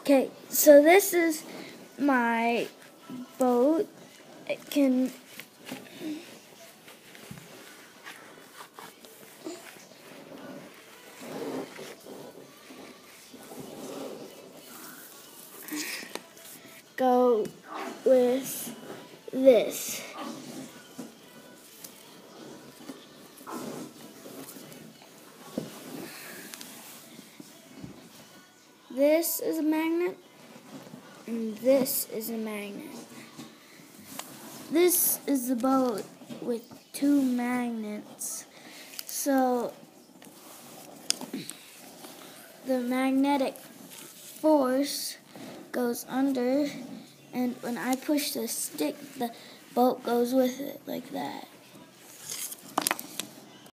Okay, so this is my boat. It can go with this. This is a magnet, and this is a magnet. This is the boat with two magnets. So the magnetic force goes under, and when I push the stick, the boat goes with it like that.